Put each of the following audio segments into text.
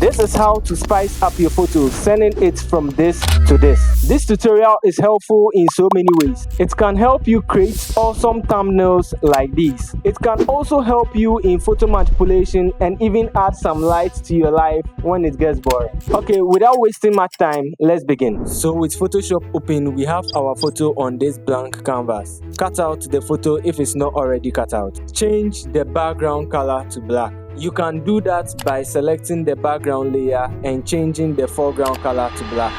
This is how to spice up your photo, sending it from this to this. This tutorial is helpful in so many ways. It can help you create awesome thumbnails like these. It can also help you in photo manipulation and even add some light to your life when it gets boring. Okay, without wasting much time, let's begin. So with Photoshop open, we have our photo on this blank canvas. Cut out the photo if it's not already cut out. Change the background color to black. You can do that by selecting the background layer and changing the foreground color to black.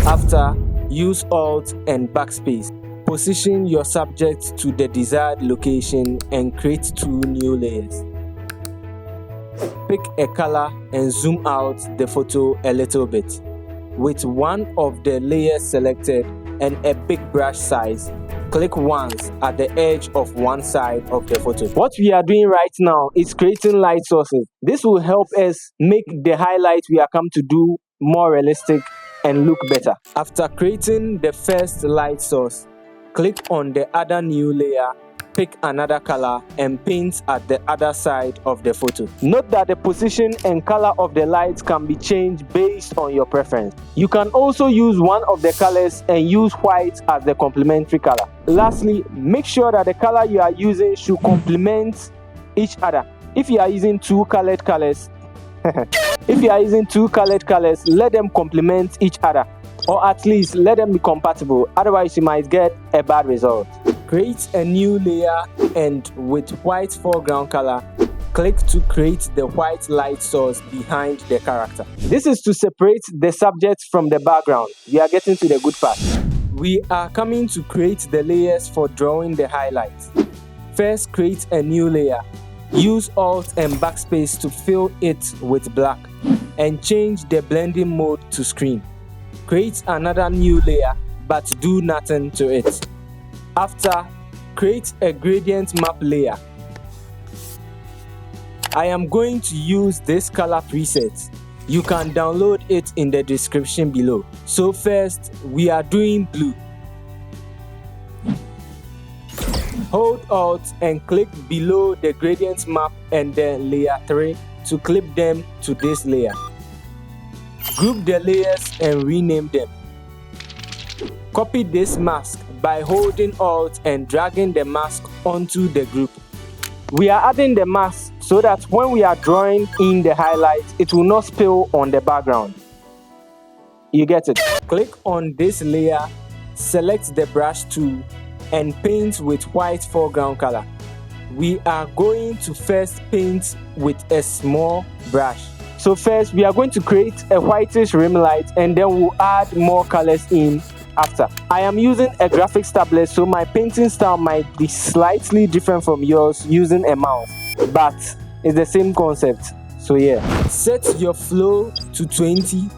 After, use Alt and Backspace. Position your subject to the desired location and create 2 new layers. Pick a color and zoom out the photo a little bit. With one of the layers selected and a big brush size, click once at the edge of one side of the photo. What we are doing right now is creating light sources. This will help us make the highlight we are come to do more realistic and look better. After creating the first light source, click on the other new layer, pick another color and paint at the other side of the photo. Note that the position and color of the light can be changed based on your preference. You can also use one of the colors and use white as the complementary color. Lastly, make sure that the color you are using should complement each other. If you are using two colored colors, let them complement each other, or at least let them be compatible. Otherwise, you might get a bad result. Create a new layer and with white foreground color, click to create the white light source behind the character. This is to separate the subject from the background. We are getting to the good part. We are coming to create the layers for drawing the highlights. First, create a new layer. Use Alt and Backspace to fill it with black and change the blending mode to screen. Create another new layer but do nothing to it. After, create a gradient map layer. I am going to use this color preset. You can download it in the description below. So first, we are doing blue. Hold Alt and click below the gradient map and then layer 3 to clip them to this layer. Group the layers and rename them. Copy this mask by holding Alt and dragging the mask onto the group. We are adding the mask so that when we are drawing in the highlights, it will not spill on the background. You get it? Click on this layer, select the brush tool and paint with white foreground color. We are going to first paint with a small brush. So first, we are going to create a whitish rim light and then we'll add more colors in after. I am using a graphics tablet, so my painting style might be slightly different from yours using a mouse, but it's the same concept. So yeah, set your flow to 20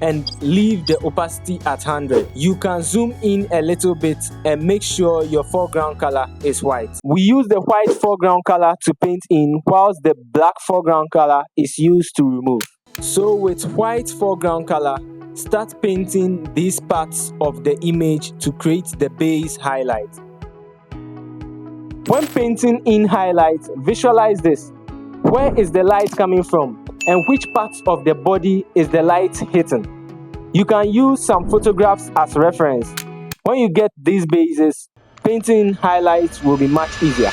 and leave the opacity at 100. You can zoom in a little bit and make sure your foreground color is white. We use the white foreground color to paint in, whilst the black foreground color is used to remove. So with white foreground color, start painting these parts of the image to create the base highlight. When painting in highlights, visualize this. Where is the light coming from and which parts of the body is the light hitting? You can use some photographs as reference. When you get these bases, painting highlights will be much easier.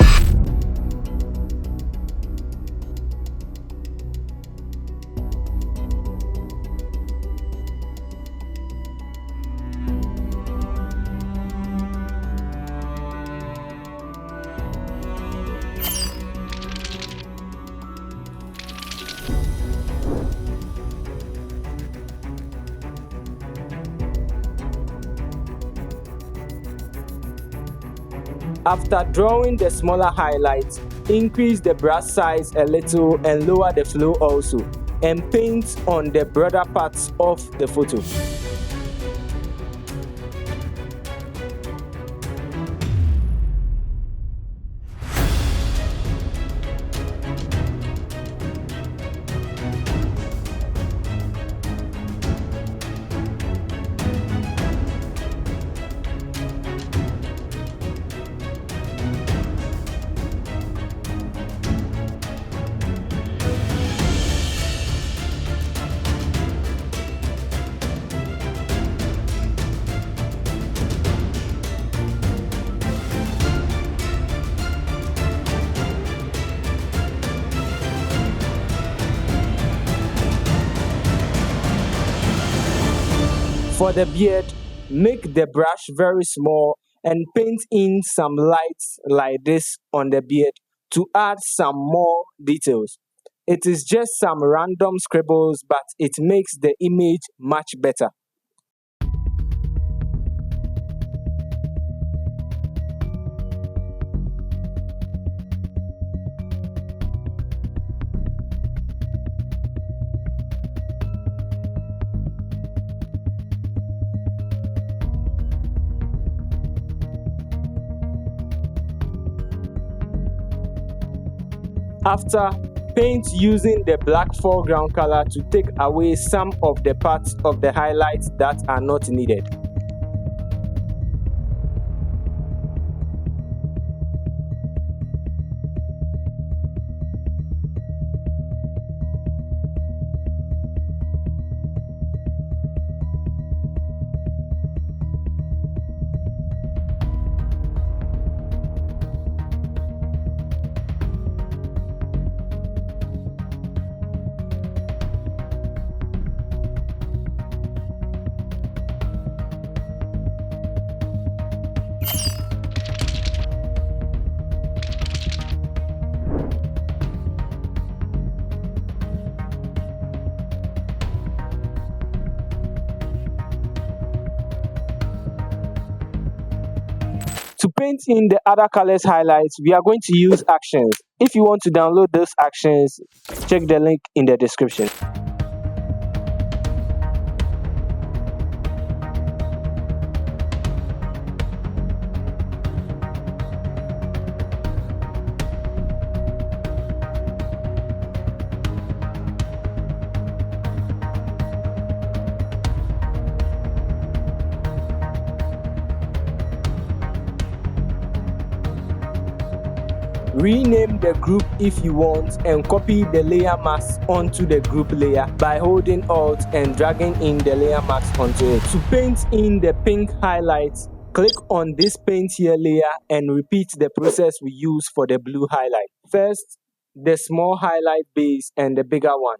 After drawing the smaller highlights, increase the brush size a little and lower the flow also, and paint on the broader parts of the photo. For the beard, make the brush very small and paint in some lights like this on the beard to add some more details. It is just some random scribbles, but it makes the image much better. After, paint using the black foreground color to take away some of the parts of the highlights that are not needed. To paint in the other colors highlights, we are going to use actions. If you want to download those actions, check the link in the description. Rename the group if you want and copy the layer mask onto the group layer by holding Alt and dragging in the layer mask onto it. To paint in the pink highlights, click on this paint here layer and repeat the process we use for the blue highlight. First, the small highlight base and the bigger one.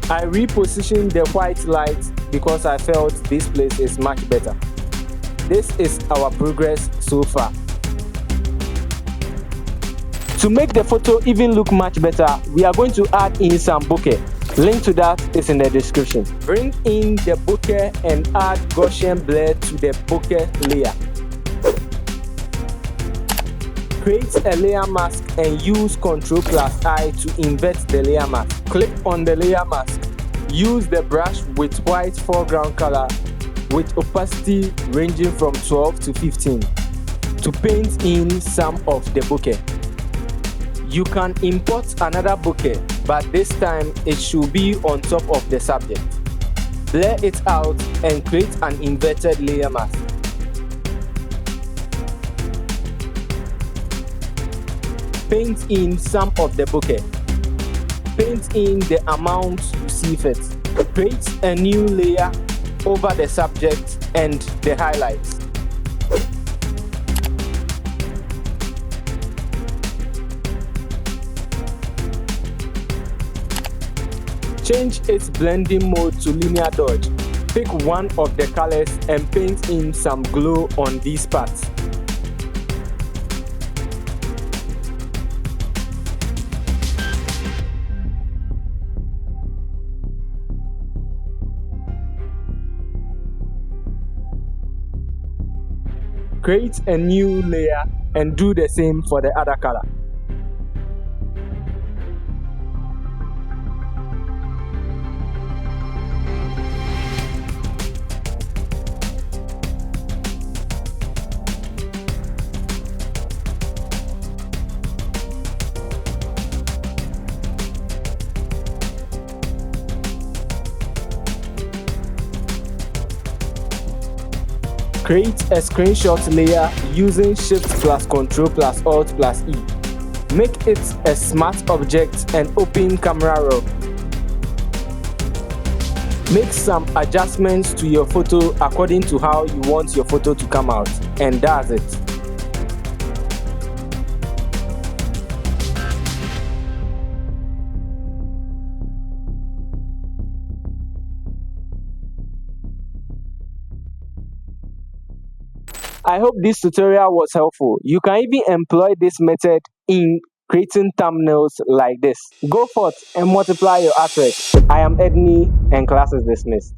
I repositioned the white light because I felt this place is much better. This is our progress so far. To make the photo even look much better, we are going to add in some bokeh. Link to that is in the description. Bring in the bokeh and add Gaussian blur to the bokeh layer. Create a layer mask and use Ctrl+I to invert the layer mask. Click on the layer mask. Use the brush with white foreground color with opacity ranging from 12 to 15 to paint in some of the bokeh. You can import another bokeh, but this time it should be on top of the subject. Blur it out and create an inverted layer mask. Paint in some of the bokeh. Paint in the amount you see fit. Create a new layer over the subject and the highlights. Change its blending mode to linear dodge. Pick one of the colors and paint in some glow on these parts. Create a new layer and do the same for the other color. Create a screenshot layer using Shift+Ctrl+Alt+E. Make it a smart object and open Camera Raw. Make some adjustments to your photo according to how you want your photo to come out, and that's it. I hope this tutorial was helpful. You can even employ this method in creating thumbnails like this. Go forth and multiply your artwork. I am Edney and class is dismissed.